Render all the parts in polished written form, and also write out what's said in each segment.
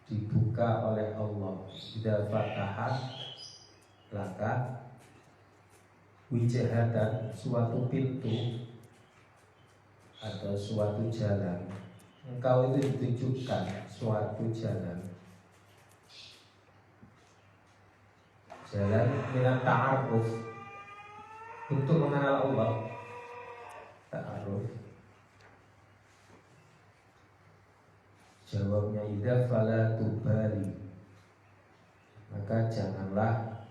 dibuka oleh Allah. Idza fatahat laka wijhatan, suatu pintu atau suatu jalan. Engkau itu ditunjukkan suatu jalan minat ta'aruf, untuk mengenal Allah. Ta'aruf. Jawabnya idza fala tubali, maka janganlah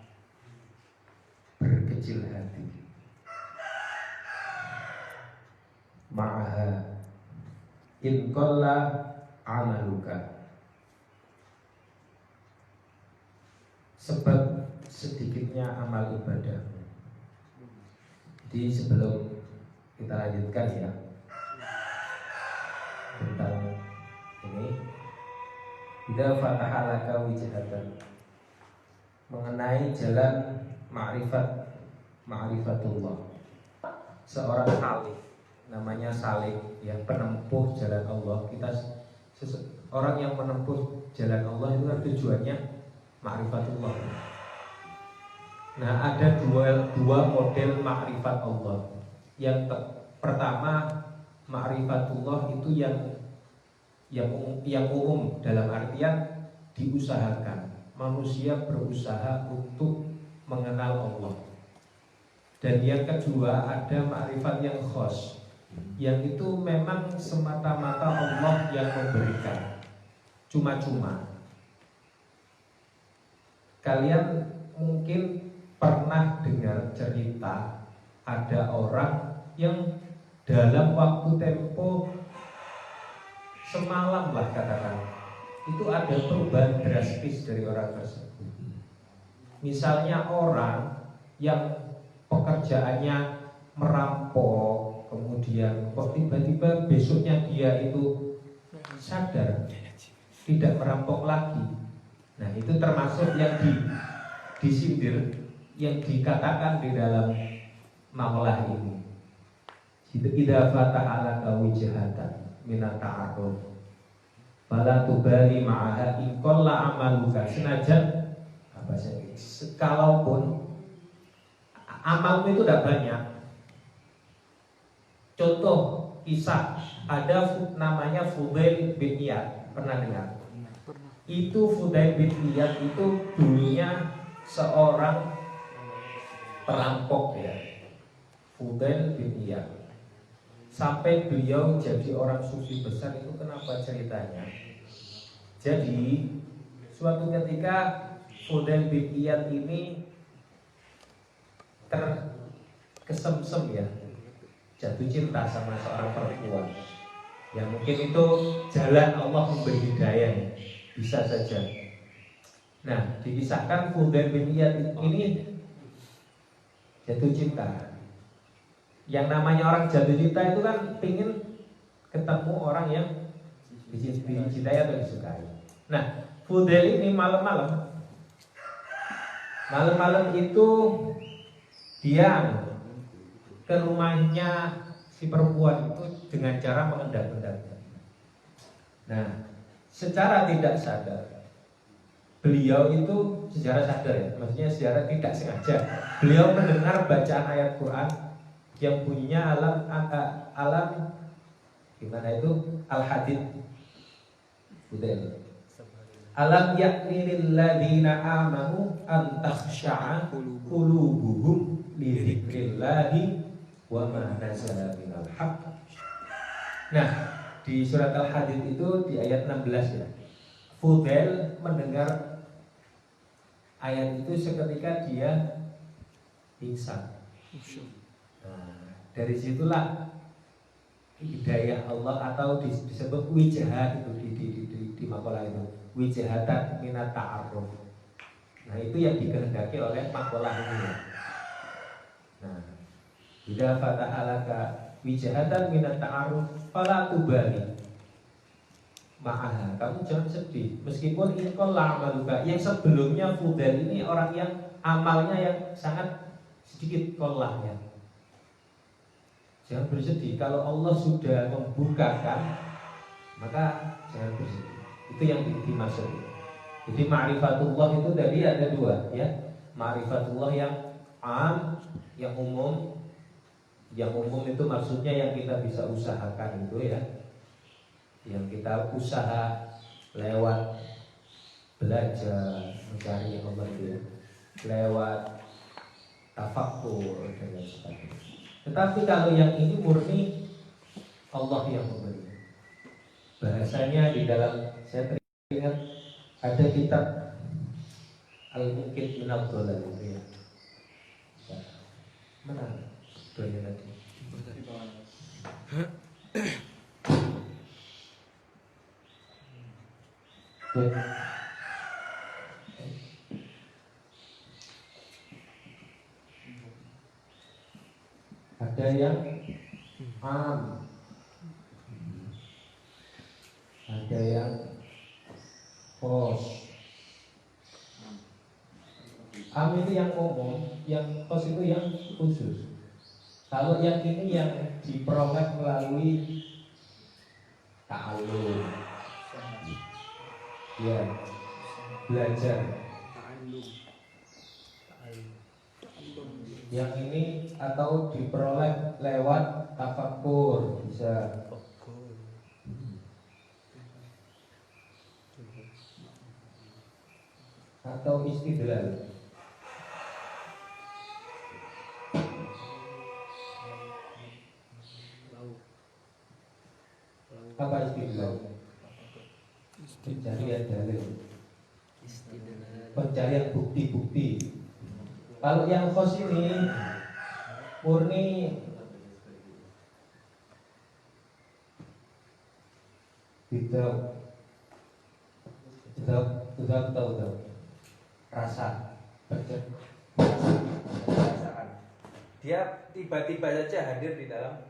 berkecil hati. Ma'aha in qalla amaluka, sebab sedikitnya amal ibadah. Jadi sebelum kita lanjutkan ya tentang ini, idza fataha laka wijhatan, mengenai jalan ma'rifatullah. Seorang salik, namanya salik, yang penempuh jalan Allah. Orang yang menempuh jalan Allah itu kan tujuannya ma'rifatullah. Nah, ada dua model ma'rifat Allah. Yang pertama, ma'rifatullah itu yang umum, dalam artian diusahakan. Manusia berusaha untuk mengenal Allah. Dan yang kedua, ada ma'rifat yang khos, yang itu memang semata-mata Allah yang memberikan, cuma-cuma. Kalian mungkin pernah dengar cerita ada orang yang dalam waktu tempo semalam lah katakan, itu ada perubahan drastis dari orang tersebut. Misalnya orang yang pekerjaannya merampok, kemudian kok tiba-tiba besoknya dia itu sadar tidak merampok lagi. Nah, itu termasuk yang disindir, yang dikatakan di dalam maulah ini. Idza fataha laka wijhatan minat ta'aruf fala tubali ma'aha in qalla amaluka. Senajan kalaupun amalmu itu udah banyak. Contoh kisah, ada namanya Fudail bin Iyad, pernah dengar? Itu Fudail bin Iyad itu dulunya seorang perampok ya, Fudail bin Iyad. Sampai beliau jadi orang sufi besar, itu kenapa ceritanya? Jadi suatu ketika Fudail bin Iyad ini terkesemsem ya, jatuh cinta sama seorang perempuan. Ya mungkin itu jalan Allah memberi hidayah, bisa saja. Nah, dikisahkan Fudail bin Iyad ini jatuh cinta. Yang namanya orang jatuh cinta itu kan pingin ketemu orang yang dicintai atau disukai. Nah, Fudail ini malam-malam itu dia ke rumahnya si perempuan itu dengan cara mengendap-endap. Nah, secara tidak sadar beliau itu, secara sadar ya, maksudnya secara tidak sengaja, beliau mendengar bacaan ayat Quran yang bunyinya alam gimana itu, Al-Hadid. Fudail, alam yakni lil ladzina amanu an takhsha'a qulubuhum li dzikrillahi wa ma nazala minal haqq. Nah, di surat Al-Hadid itu di ayat 16 ya, Fudail mendengar ayat itu seketika dia pingsan. Nah, dari situlah hidayah Allah atau disebut wijah itu di makalah itu, wijahatan minat ta'aruf. Nah, itu yang dikehendaki oleh makalah ini. Nah, idza fataha laka wijahatan minat ta'aruf fala tubali ma'aha, kamu jangan sedih meskipun inkol la'amaluka. Yang sebelumnya Fudail ini orang yang amalnya yang sangat sedikit kolahnya. Jangan bersedih kalau Allah sudah membukakan, maka jangan bersedih. Itu yang dimaksud. Jadi ma'rifatullah itu tadi ada dua ya. Ma'rifatullah yang am, yang umum. Yang umum itu maksudnya yang kita bisa usahakan itu ya. Yang kita usaha lewat belajar, mencari yang Allah itu ya. Lewat tafakkur dan lain sebagainya. Tetapi kalau yang ini murni Allah yang memberi. Bahasanya di dalam, saya teringat ada kitab Al-Muqid min Ad-Dhalal itu ya. Mana? Doanya tadi. Ada yang am, ada yang khos. Am itu yang umum, yang khos itu yang khusus. Kalau yang ini yang diperoleh melalui ta'alum, ya, belajar. Yang ini atau diperoleh lewat tafakkur bisa. Atau istidlal. Apa istidlal? Pencarian dalil, pencarian bukti-bukti. Kalau yang khos ini murni tidak tahu rasa, perasaan. Dia tiba-tiba saja hadir di dalam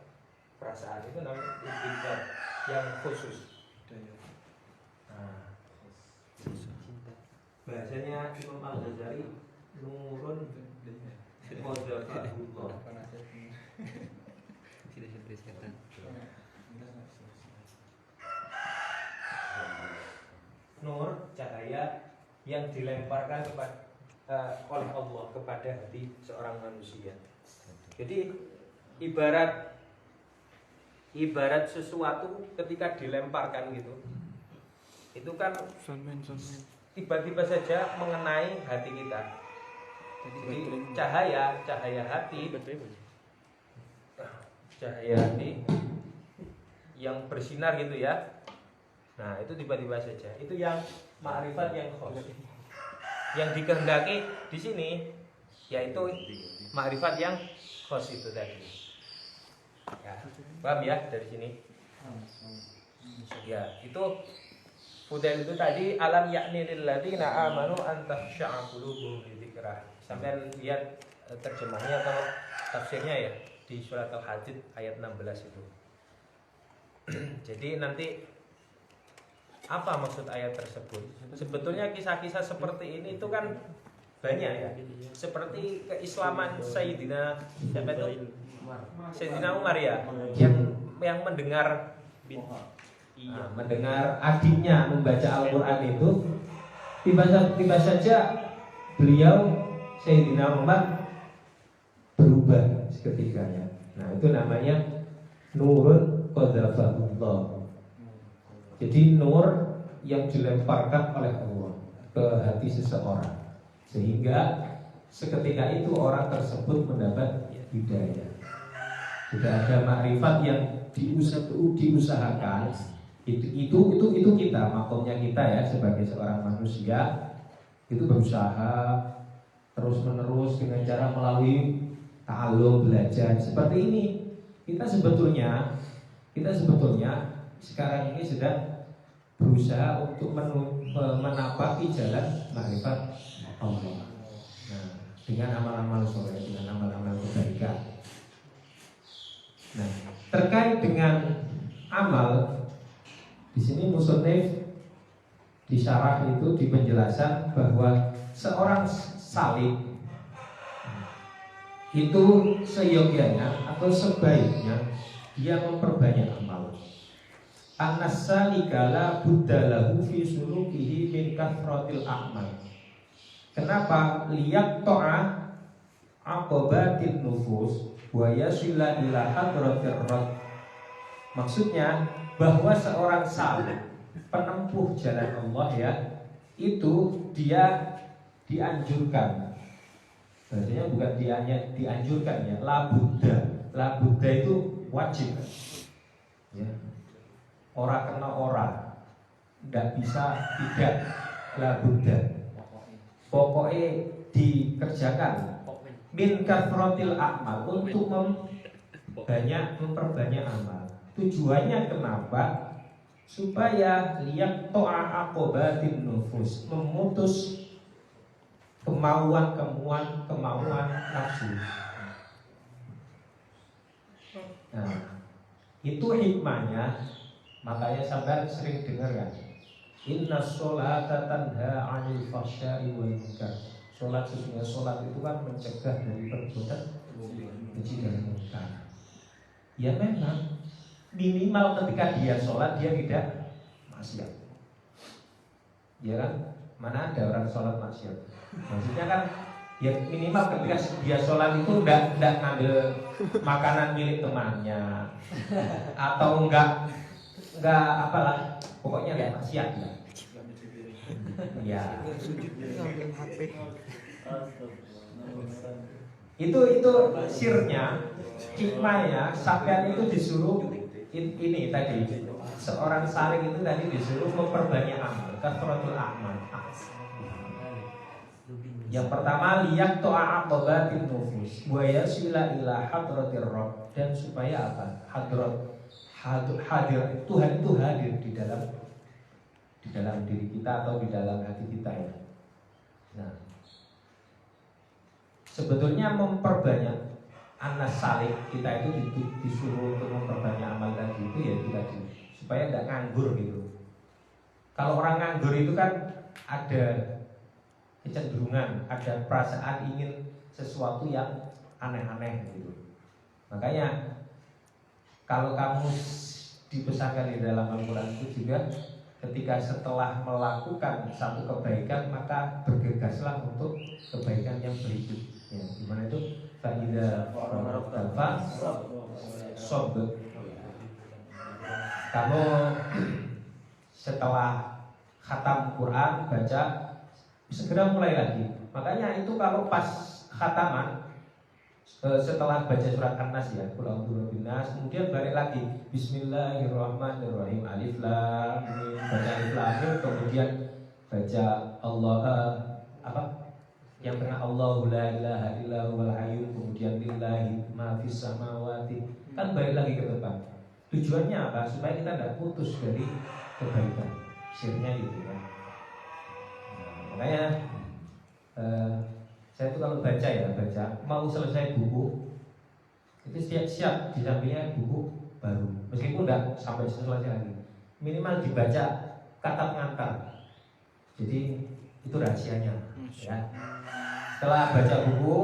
perasaan, itu namanya istidlal yang khusus. Nah, bahasanya Imam Al-Ghazali nurun qadafahullah. Nur, cahaya yang dilemparkan oleh Allah kepada hati seorang manusia. Jadi ibarat sesuatu ketika dilemparkan gitu, itu kan tiba-tiba saja mengenai hati kita. Jadi cahaya hati yang bersinar gitu ya. Nah itu tiba-tiba saja. Itu yang ma'rifat yang khos. Yang dikehendaki di sini yaitu ma'rifat yang khos itu tadi. Ya, paham ya dari sini? Ya, itu Fudail itu tadi alam yakni lil ladzina amanu an takhsha'a qulubuhum li dzikrah. Sampai lihat terjemahnya atau tafsirnya ya di surat Al-Hadid ayat 16 itu. Jadi nanti apa maksud ayat tersebut? Sebetulnya kisah-kisah seperti ini itu kan banyak ya. Seperti keislaman Sayyidina Umar ya, yang mendengar mendengar adiknya membaca Al-Quran itu, tiba saja beliau Sayyidina Umar berubah seketikanya. Nah itu namanya nurun qadzafahullah. Jadi nur yang dilemparkan oleh Allah ke hati seseorang, sehingga seketika itu orang tersebut mendapat hidayah. Sudah ada makrifat yang diusahakan. Itu kita, makomnya kita ya sebagai seorang manusia itu berusaha terus menerus dengan cara melalui ta'alum, belajar seperti ini. Kita sebetulnya sekarang ini sedang berusaha untuk menapaki jalan makrifat Allah. Nah, dengan amal-amal soleh, dengan amal-amal kebaikan. Nah, terkait dengan amal, di sini musannif di syarah itu di penjelasan bahwa seorang salik itu seyogyanya atau sebaiknya dia memperbanyak amal. An-nasalika la budda lahu fi sulukihi min kathratil a'mal. Kenapa? Lihat to'a aqobatin nufus wa yasila ila hadratir rabb. Maksudnya bahwa seorang salih penempuh jalan Allah ya, itu dia dianjurkan. Maksudnya bukan dianjurkan ya, la budda. La budda itu wajib. Ya. Ora kena ora. Enggak bisa tidak, la budda. Pokoknya dikerjakan min kathratil a'mal, untuk memperbanyak amal. Tujuannya kenapa? Supaya lihat to'a aqobatin nufus, memutus kemauan nafsu. Nah, itu hikmahnya. Makanya sampai sering dengar kan, inna sholata tanha 'anil fahsya'i wal munkar. Sesungguhnya sholat itu kan mencegah dari perbuatan keji dan munkar. Ya memang minimal ketika dia sholat dia tidak maksiat. Ya kan? Mana ada orang sholat maksiat? Maksudnya kan ya minimal ketika dia sholat itu enggak ngambil makanan milik temannya, atau enggak apalah, pokoknya enggak maksiat lah. Ya. Itu sirnya, hikmahnya. Sampean itu disuruh ini tadi, seorang saling itu tadi disuruh memperbanyak amal, kathratul a'mal. Yang pertama, lihat to'a aqobatin nufus wa yasila ila hadratir rabb, dan supaya apa? Hadir Tuhan itu hadir di dalam diri kita atau di dalam hati kita ya. Nah, sebetulnya memperbanyak anas salik kita itu disuruh untuk memperbanyak amal tadi itu ya itu tadi, supaya tidak nganggur gitu. Kalau orang nganggur itu kan ada kecenderungan, ada perasaan ingin sesuatu yang aneh-aneh gitu. Makanya kalau kamu dipesankan di dalam Al-Quran itu juga, ketika setelah melakukan satu kebaikan maka bergegaslah untuk kebaikan yang berikutnya. Gimana itu? Fa'idha faragta sob. Kamu setelah khatam Quran baca, segera mulai lagi. Makanya itu kalau pas khataman, setelah baca surat An-Nas ya, Qul a'udzu binnas, kemudian balik lagi Bismillahirrahmanirrahim, alif lam mim, baca alif lam mim, kemudian baca Allah yang tengah Allahu la ilaha illa huwal hayyum, kemudian lillahi ma fis samawati, kan balik lagi ke depan. Tujuannya apa? Supaya kita tidak putus dari kebaikan. Sirnya gitu ya. Makanya saya itu kalau baca mau selesai buku itu siap di sampingnya buku baru, meskipun tidak sampai selesai lagi, minimal dibaca kata pengantar. Jadi itu rahasianya ya. Setelah baca buku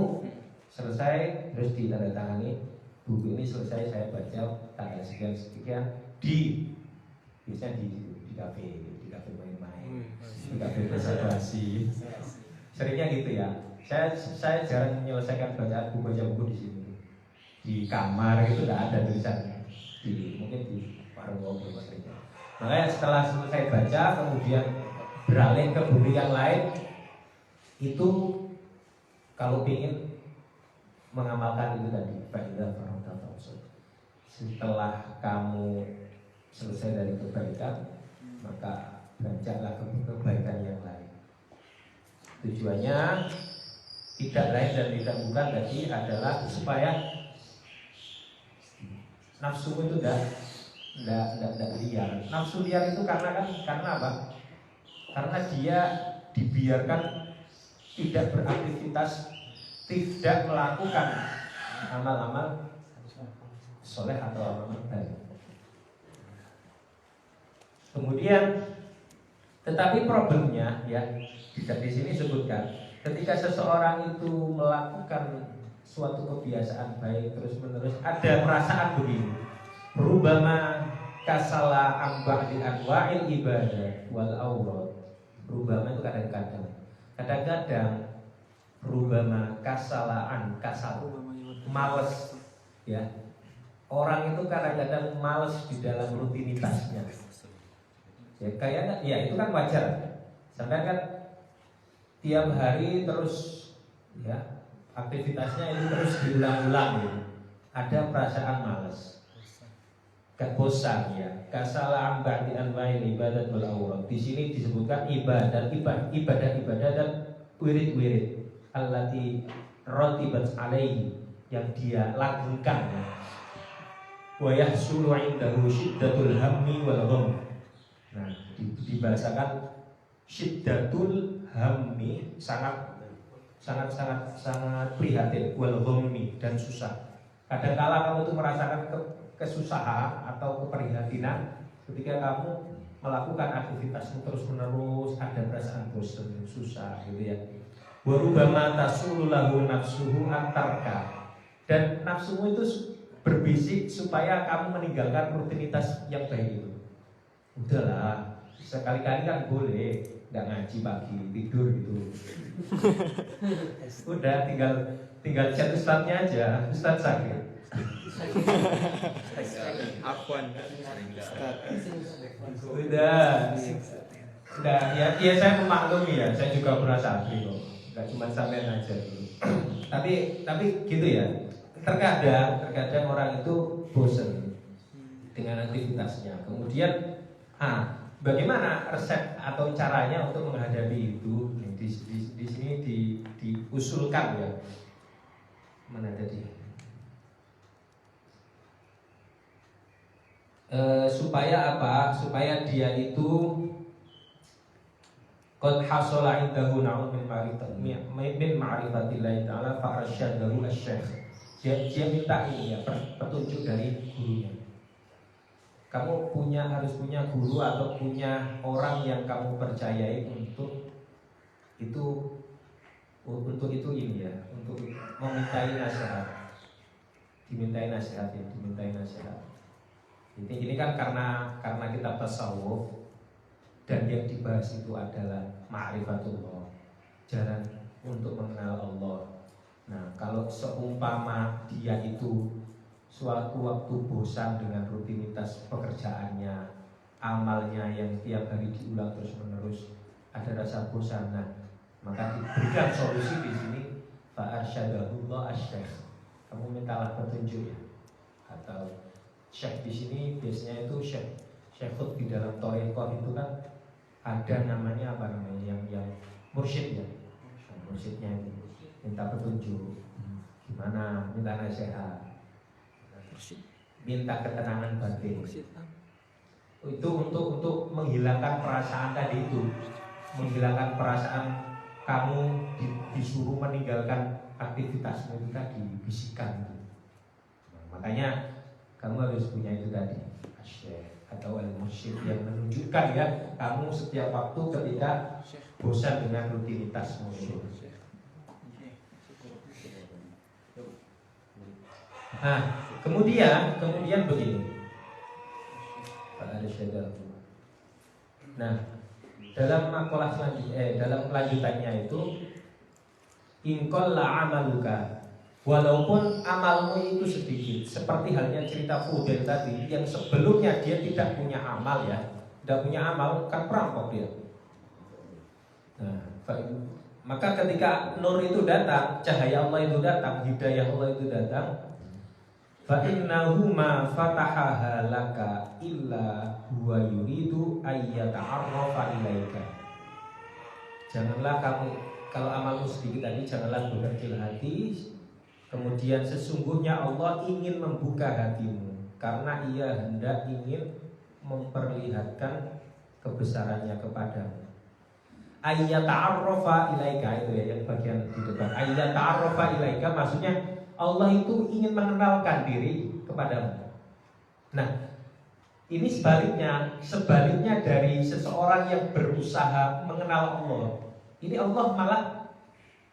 selesai, terus ditandatangani, buku ini selesai saya baca tanggal sekian biasanya di kafe main-main, di kafe bersosialisasi. Seringnya gitu ya. Saya jarang menyelesaikan baca buku di sini. Di kamar itu tidak ada tulisannya. Mungkin di warung kopi seringnya. Makanya setelah selesai baca, kemudian beralih ke buku yang lain. Itu kalau ingin mengamalkan itu tadi, setelah kamu selesai dari kebaikan, maka beranjaklah ke kebaikan yang lain. Tujuannya tidak lain dan tidak bukan tadi adalah supaya nafsu itu tidak liar. Nafsu liar itu karena apa? Karena dia dibiarkan tidak beraktivitas, tidak melakukan amal-amal soleh atau amal baik. Kemudian, tetapi problemnya ya, tidak di sini sebutkan, ketika seseorang itu melakukan suatu kebiasaan baik terus menerus, ada perasaan begini, rubama kasala amba'di anwa'il ibadah wal awrad. Rubama itu kadang-kadang rubama kasalaan, kasal, males ya. Orang itu kadang-kadang males di dalam rutinitasnya. Ya kayaknya ya itu kan wajar. Sampai kan tiap hari terus ya aktivitasnya itu terus diulang-ulang gitu. Ada perasaan malas, bosan ya. Kasala amba'di anwa'il ibadat wal awrad. Di sini disebutkan ibadah dan wirid-wirid allati ratibat alaihi, yang dia langgengkan ya. Wa yahsulu 'indahu syiddatul hammi wal gham. Nah, dibahasakan syiddatul hammi, sangat prihatin, wal ghammi, dan susah. Kadang-kala kamu itu merasakan kesusahan atau keprihatinan ketika kamu melakukan aktivitasmu terus-menerus, ada perasaan bosan, susah gitu ya. Wa rubbama tasulu lahu nafsuhu antarka, dan nafsumu itu berbisik supaya kamu meninggalkan rutinitas yang baik itu. Udahlah, sekali-kali kan boleh, nggak ngaji pagi, tidur gitu. Udah tinggal chat ustadznya aja, ustadz sakit. Afwan. Udah ya saya memaklumi ya, saya juga pernah sakit kok. Nggak cuma sampean aja gitu. tapi gitu ya. Terkadang orang itu bosan dengan aktivitasnya. Kemudian bagaimana resep atau caranya untuk menghadapi itu? Di sini diusulkan ya. Mana tadi? Supaya apa? Supaya dia itu qad hasala indahu na'ud min ma'rifatillahi ta'ala fa arsyadahu asy-syekh. Dia minta ini ya, petunjuk dari gurunya. Kamu harus punya guru atau punya orang yang kamu percayai untuk itu ini ya, untuk memintai nasihat. Dimintai nasihat. Ini kan karena kita tasawuf, dan yang dibahas itu adalah ma'rifatullah, jalan untuk mengenal Allah. Nah, kalau seumpama dia itu suatu waktu bosan dengan rutinitas pekerjaannya, amalnya yang tiap hari diulang terus menerus, ada rasa bosan, maka diberikan solusi di sini. Fa arsyadahullah asy-syekh. Kamu mintalah petunjuk ya. Atau syekh di sini biasanya itu syekhut di dalam thariqah itu kan ada namanya apa namanya yang mursyid ya. Mursyidnya itu minta petunjuk, gimana, minta nasihat, minta ketenangan batin. Itu untuk menghilangkan perasaan tadi itu, menghilangkan perasaan kamu disuruh meninggalkan aktivitasmu itu tadi, bisikan gitu. Makanya kamu harus punya itu tadi, asyik atau al-mursyid yang menunjukkan ya kamu setiap waktu ketika bosan dengan rutinitasmu itu. Nah, kemudian begini. Nah, dalam makalah selanjutnya, dalam kelanjutannya itu, ingkol la amaluka, walaupun amalmu itu sedikit, seperti halnya cerita Fudail tadi, yang sebelumnya dia tidak punya amal ya, tidak punya amal, kan perampok dia. Nah, maka ketika nur itu datang, cahaya Allah itu datang, hidayah Allah itu datang, fa innahu ma fatahaha laka illa huwa yuridu ayyata'arrafa ilaika. Janganlah kamu, kalau amalmu sedikit tadi, janganlah berkecil hati. Kemudian sesungguhnya Allah ingin membuka hatimu, karena Ia hendak ingin memperlihatkan kebesarannya kepadamu. Ayyata'arrafa ilaika, itu ya yang bagian di depan. Ayyata'arrafa ilaika maksudnya Allah itu ingin mengenalkan diri kepadamu. Nah, ini sebaliknya dari seseorang yang berusaha mengenal Allah. Ini Allah malah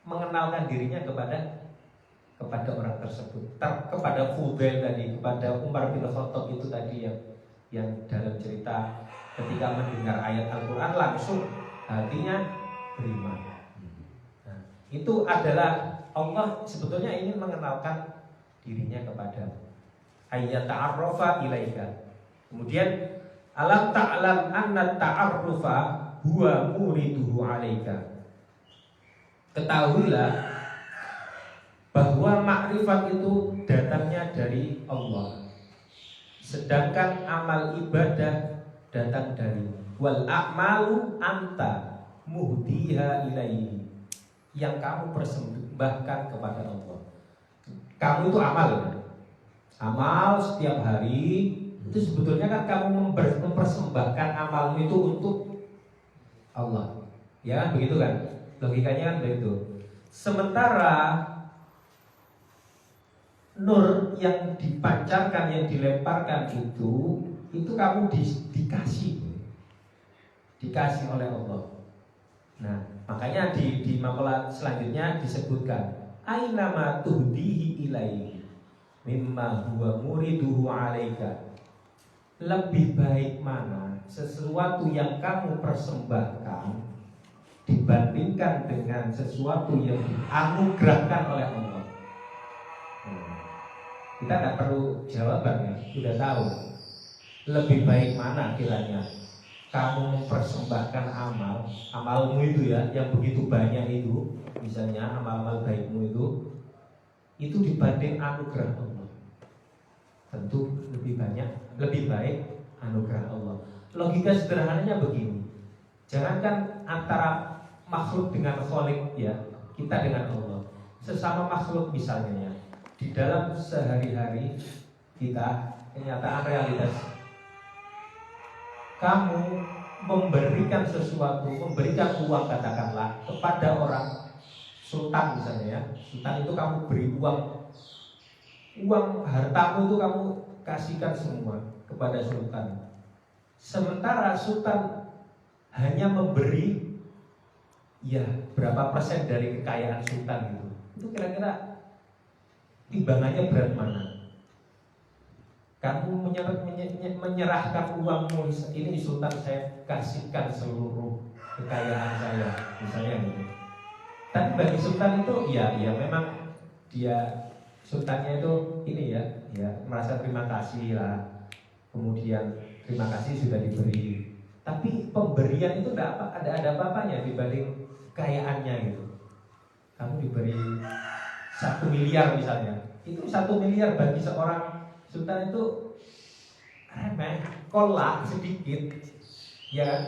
mengenalkan dirinya kepada orang tersebut, kepada Fudail tadi, kepada Umar bin Khattab itu tadi yang dalam cerita ketika mendengar ayat Al-Quran langsung hatinya beriman. Nah, itu adalah Allah sebetulnya ingin mengenalkan dirinya kepada ayat ta'arrufa ilaika. Kemudian alam ta'lam anna ta'arrufa huwa muriduhu alaika. Ketahuilah bahwa makrifat itu datangnya dari Allah, sedangkan amal ibadah datang dari wal a'malu anta muhdiha ilaihi, yang kamu persembahkan kepada Allah. Kamu itu amal, amal setiap hari itu sebetulnya kan kamu mempersembahkan amalmu itu untuk Allah, ya kan begitu kan, logikanya kan begitu. Sementara nur yang dipancarkan, yang dilemparkan itu kamu dikasih oleh Allah. Nah, makanya di makalah selanjutnya disebutkan aina ma tuhdihi ilaihi mimma huwa muriduhu alaika. Lebih baik mana sesuatu yang kamu persembahkan dibandingkan dengan sesuatu yang dianugerahkan oleh Allah. Kita tidak perlu jawaban ya, sudah tahu. Lebih baik mana kiranya kamu mempersembahkan amalmu itu ya, yang begitu banyak itu, misalnya amal-amal baikmu itu dibanding anugerah Allah. Tentu lebih baik anugerah Allah. Logika sederhananya begini. Jangankan antara makhluk dengan Khalik ya, kita dengan Allah. Sesama makhluk misalnya ya, di dalam sehari-hari kita, kenyataan realitas, kamu memberikan sesuatu, memberikan uang katakanlah kepada orang sultan misalnya ya. Sultan itu kamu beri uang hartamu itu kamu kasihkan semua kepada sultan. Sementara sultan hanya memberi ya berapa persen dari kekayaan sultan gitu. Itu kira-kira timbangannya berat mana? Kamu menyerahkan uangmu ini sultan, saya kasihkan seluruh kekayaan saya misalnya gitu. Tapi bagi sultan itu ya memang dia sultannya itu ini ya merasa terima kasih lah. Kemudian terima kasih sudah diberi. Tapi pemberian itu tidak ada apa-apanya dibanding kekayaannya gitu. Kamu diberi 1 miliar misalnya, itu 1 miliar bagi seorang sultan itu remeh, kolak sedikit, ya kan?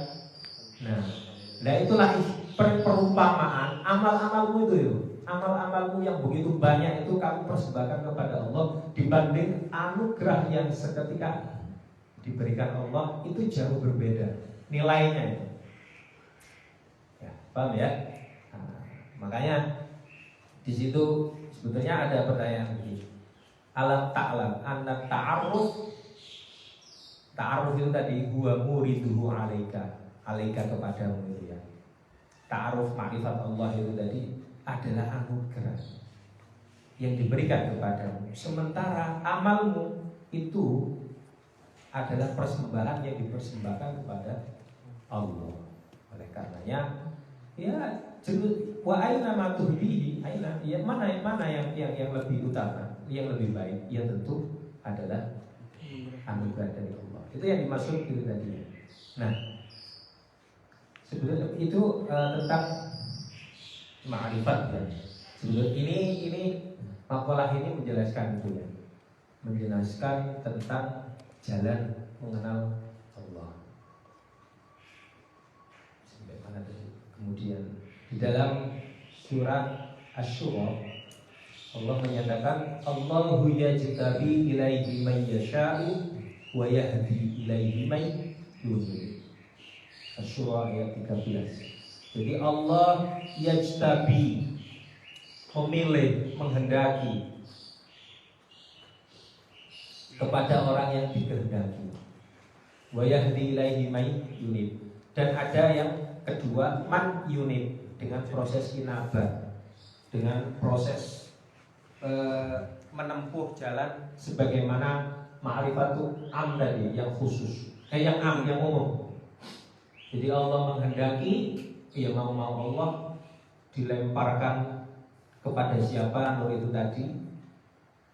Nah itulah perumpamaan amal-amalmu itu, amal-amalmu yang begitu banyak itu kamu persembahkan kepada Allah dibanding anugerah yang seketika diberikan Allah, itu jauh berbeda nilainya itu. Ya, paham ya? Nah, makanya di situ sebetulnya ada pertanyaan begini. Alam ta'lam anna ta'arruf itu tadi huwa muriduhu alaika kepadamu itu ya. Ta'aruf ma'rifat Allah itu tadi adalah anugerah yang diberikan kepadamu. Sementara amalmu itu adalah persembahan yang dipersembahkan kepada Allah. Oleh karenanya ya wa aina ma tuhdihi aina ya mana yang lebih utama, yang lebih baik, ya tentu adalah anugerah dari Allah. Itu yang dimaksud itu tadi. Nah, sebetulnya itu tentang ma'rifat ya. Sebetulnya ini makalah ini menjelaskan itu ya. Menjelaskan tentang jalan mengenal Allah. Sampai mana tadi? Kemudian di dalam surat Asy-Syura Allah menyatakan Allahu yajtabi ilaihi man yasha'u wa yahdi ilaihi man yurid. Asy-Syura ayat 13. Jadi Allah yajtabi, memilih, menghendaki kepada orang yang dikehendaki. Wa yahdi ilaihi man yurid. Dan ada yang kedua man yunib, dengan proses inabah, dengan proses menempuh jalan sebagaimana ma'rifatu am tadi yang khusus, yang am, yang umum. Jadi Allah menghendaki, ya mau Allah dilemparkan kepada siapa nur itu tadi,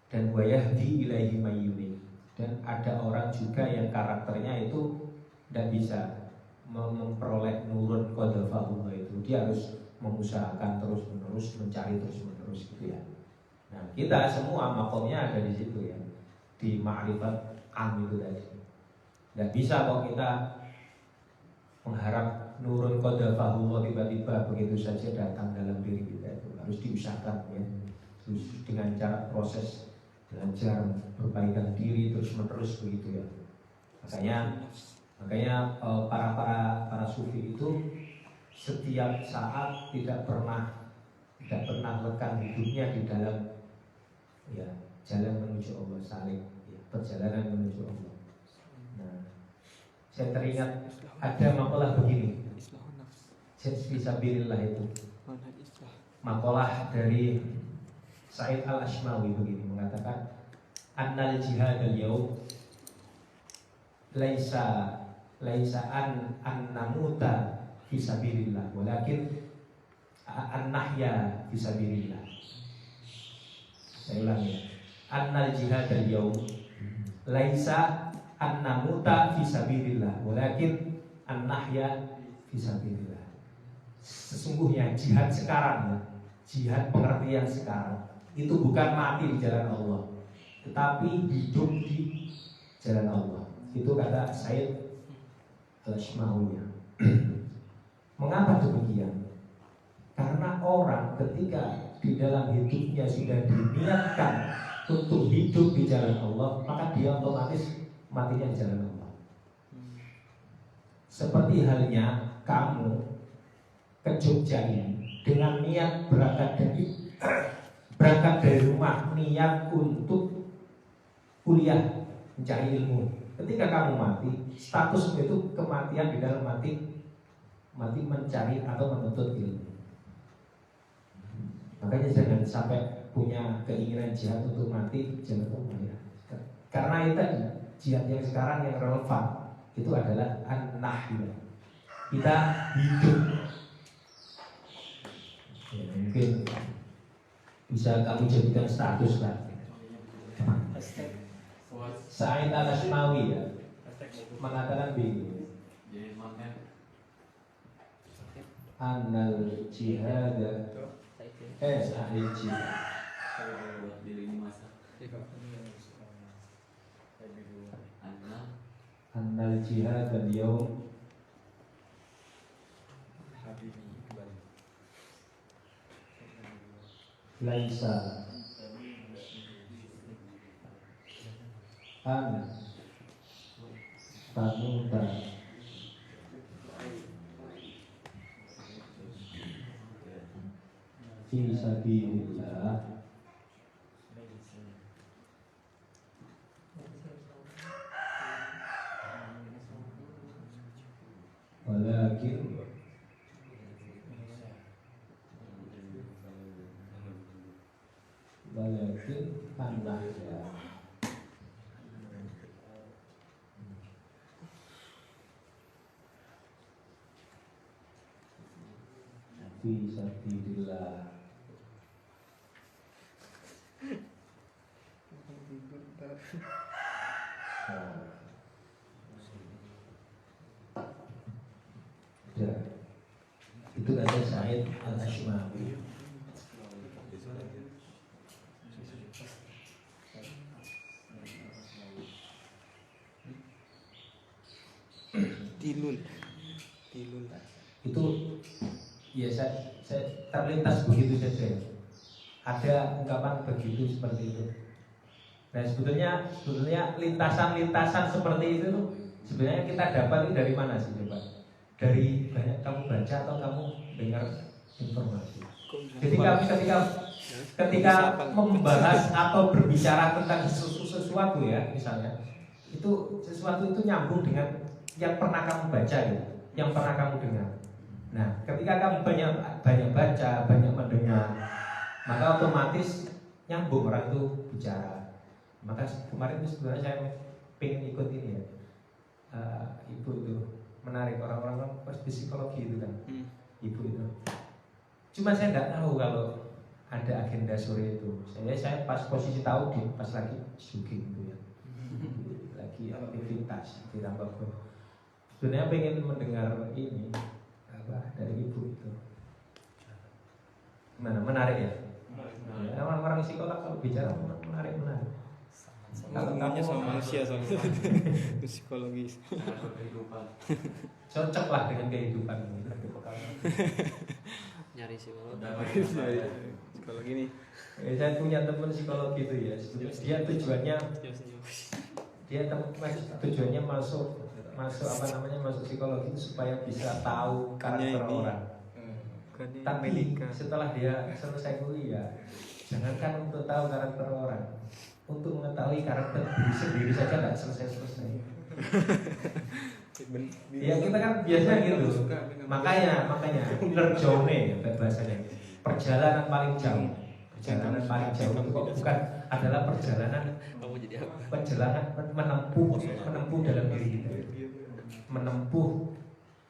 dan wayahdi ilaihi mayyuni. Dan ada orang juga yang karakternya itu tidak bisa memperoleh nurun qadafahullah itu, dia harus mengusahakan terus menerus, mencari terus menerus gitu ya. Nah kita semua makomnya ada di situ ya, di ma'rifat am itu tadi. Tidak bisa kok kita mengharap nurun qadafahullah tiba-tiba begitu saja datang dalam diri kita. Itu harus diusahakan ya, terus dengan cara proses belajar perbaikan diri terus menerus begitu ya. Makanya para sufi itu setiap saat tidak pernah lekan hidupnya di dalam ya jalan menuju Allah, saling ya, perjalanan menuju Allah. Nah, saya teringat ada makalah begini, fisabilillah itu makalah dari Said Al-Ashmawi begini mengatakan, annal jihad al-yaum laisa an namuta fisabilillah walakin an nahya fisabilillah. Saya ulang ya, annal jihad al-yaum laisa an namuta fisabilillah walakin an nahya fisabilillah. Sesungguhnya jihad sekarang ya, jihad pengertian sekarang itu bukan mati di jalan Allah, tetapi hidup di jalan Allah. Itu kata Said Al-Ashmawi. Mengapa demikian? Karena orang ketika di dalam hidupnya sudah diniatkan untuk hidup di jalan Allah, maka dia otomatis matinya di jalan Allah. Seperti halnya kamu ke Jogja ini dengan niat berangkat dari rumah, niat untuk kuliah mencari ilmu. Ketika kamu mati, statusmu itu kematian di dalam mati mencari atau menuntut ilmu. Makanya jangan sampai punya keinginan jihad untuk mati, jangan ya. Karena itu jihad yang sekarang yang relevan itu adalah an-nahya. Kita hidup. Ya, mungkin bisa kamu jadikan status lah. Said Al-Ashmawi ya mengatakan begini, annal jihad ahli jihad annal jihad al-yawm laisa an tamuta fi sabilillah walakin Allah ya. Fi sabilillah. Ya. Itu kata Said Al-Ashmawi. Tilul. Itu ya saya terlintas begitu saja. Ada ungkapan begitu seperti itu. Nah sebetulnya lintasan-lintasan seperti itu sebenarnya kita dapat ini dari mana sih coba? Dari banyak kamu baca atau kamu dengar informasi. Jadi kami ketika membahas atau berbicara tentang sesuatu ya misalnya, itu sesuatu itu nyambung dengan yang pernah kamu baca ya, yang pernah kamu dengar. Nah, ketika kamu banyak baca, banyak mendengar, maka otomatis nyambung orang itu bicara. Maka kemarin itu sebenarnya saya pengen ikut ini ya, ibu itu menarik, orang-orang kan di psikologi itu kan, ibu itu. Cuma saya nggak tahu kalau ada agenda sore itu. Saya pas posisi tahu pas lagi jogging itu ya, lagi aktivitas di Rambagor. Sebenarnya pengen mendengar ini apa dari ibu itu. Gimana, menarik ya? Orang-orang psikolog kalau bicara menarik. Kalau kamu sama manusia sama psikologis. Cocok lah dengan kehidupan. Nyari psikolog. Psikologi nih. Saya punya teman psikologi itu ya. Dia tujuannya masuk apa namanya, masuk psikologi itu supaya bisa tahu karakter orang. Tapi setelah dia selesai kuliah, jangankan untuk tahu karakter orang, untuk mengetahui karakter diri sendiri saja tidak selesai. Ya kita kan biasanya gitu. Makanya inner journey bahasanya. Perjalanan paling jauh itu kok bukan adalah perjalanan menempuh dalam diri kita. Menempuh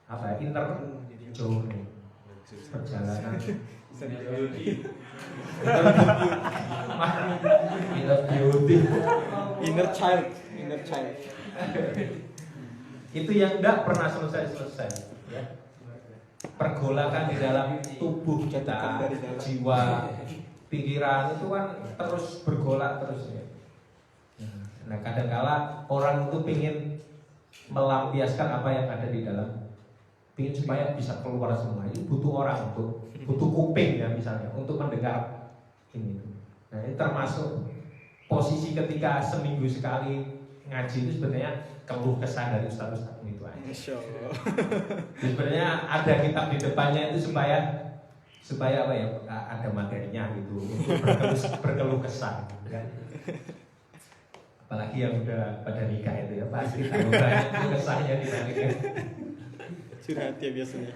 apa? Inner journey. Perjalanan Inner child. Itu yang tidak pernah selesai ya. Pergolakan di dalam tubuh kita, jiwa, pikiran itu kan terus bergolak terus ya. Nah kadangkala orang itu ingin melampiaskan apa yang ada di dalam, ingin supaya bisa keluar semua. Itu butuh orang, butuh kuping ya misalnya untuk mendengar ini. Nah ini termasuk posisi ketika seminggu sekali ngaji itu sebenarnya keluh kesah dari ustaz-ustaz itu aja. Masya Allah. Sebenarnya ada kitab di depannya itu supaya apa ya, ada materinya gitu untuk berkeluh kesah kan. Apalagi yang udah pada nikah itu ya pasti tahu banyak kesahnya di nikah. Curhat ya biasanya.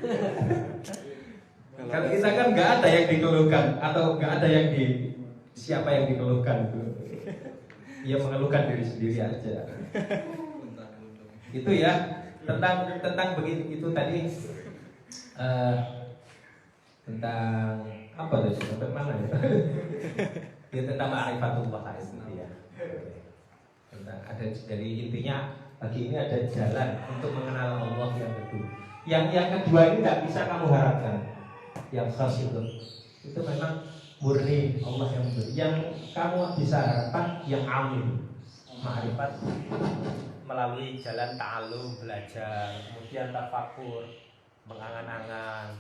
Kalau kita kan nggak ada yang dikeluhkan atau nggak ada yang siapa yang dikeluhkan itu, ya mengeluhkan diri sendiri aja. Itu ya tentang begitu itu tadi tentang apa tuh sampai mana ya? Ya tentang ma'rifatullah itu ya. Tentang ada, jadi intinya bagi ini ada jalan untuk mengenal Allah yang kedua. Yang kedua ini tidak bisa kamu harapkan. Yang khas itu memang murni Allah yang memberi. Yang kamu bisa harapkan yang amin, ma'rifat melalui jalan ta'alum, belajar, kemudian tafakur, mengangan-angan,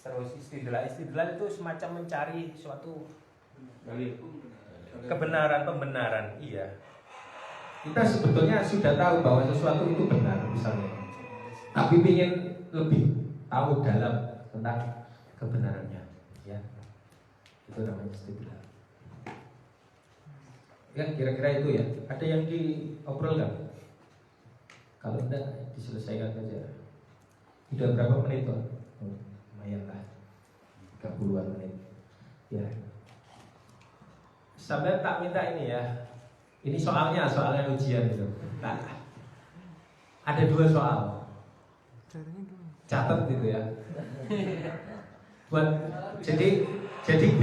terus istidlal itu semacam mencari suatu kebenaran, pembenaran. Iya, kita sebetulnya sudah tahu bahwa sesuatu itu benar misalnya, tapi ingin lebih tahu dalam tentang kebenarannya, ya. Itu namanya istidlal. Ya kira-kira itu ya. Ada yang diobrolkan? Kalau tidak diselesaikan saja. Sudah berapa menit Pak? Lumayan lah, 30-an menit. Ya. Sampai tak minta ini ya. Ini soalnya ujian itu. Nah, ada 2 soal. Catat gitu ya. Buat jadi besok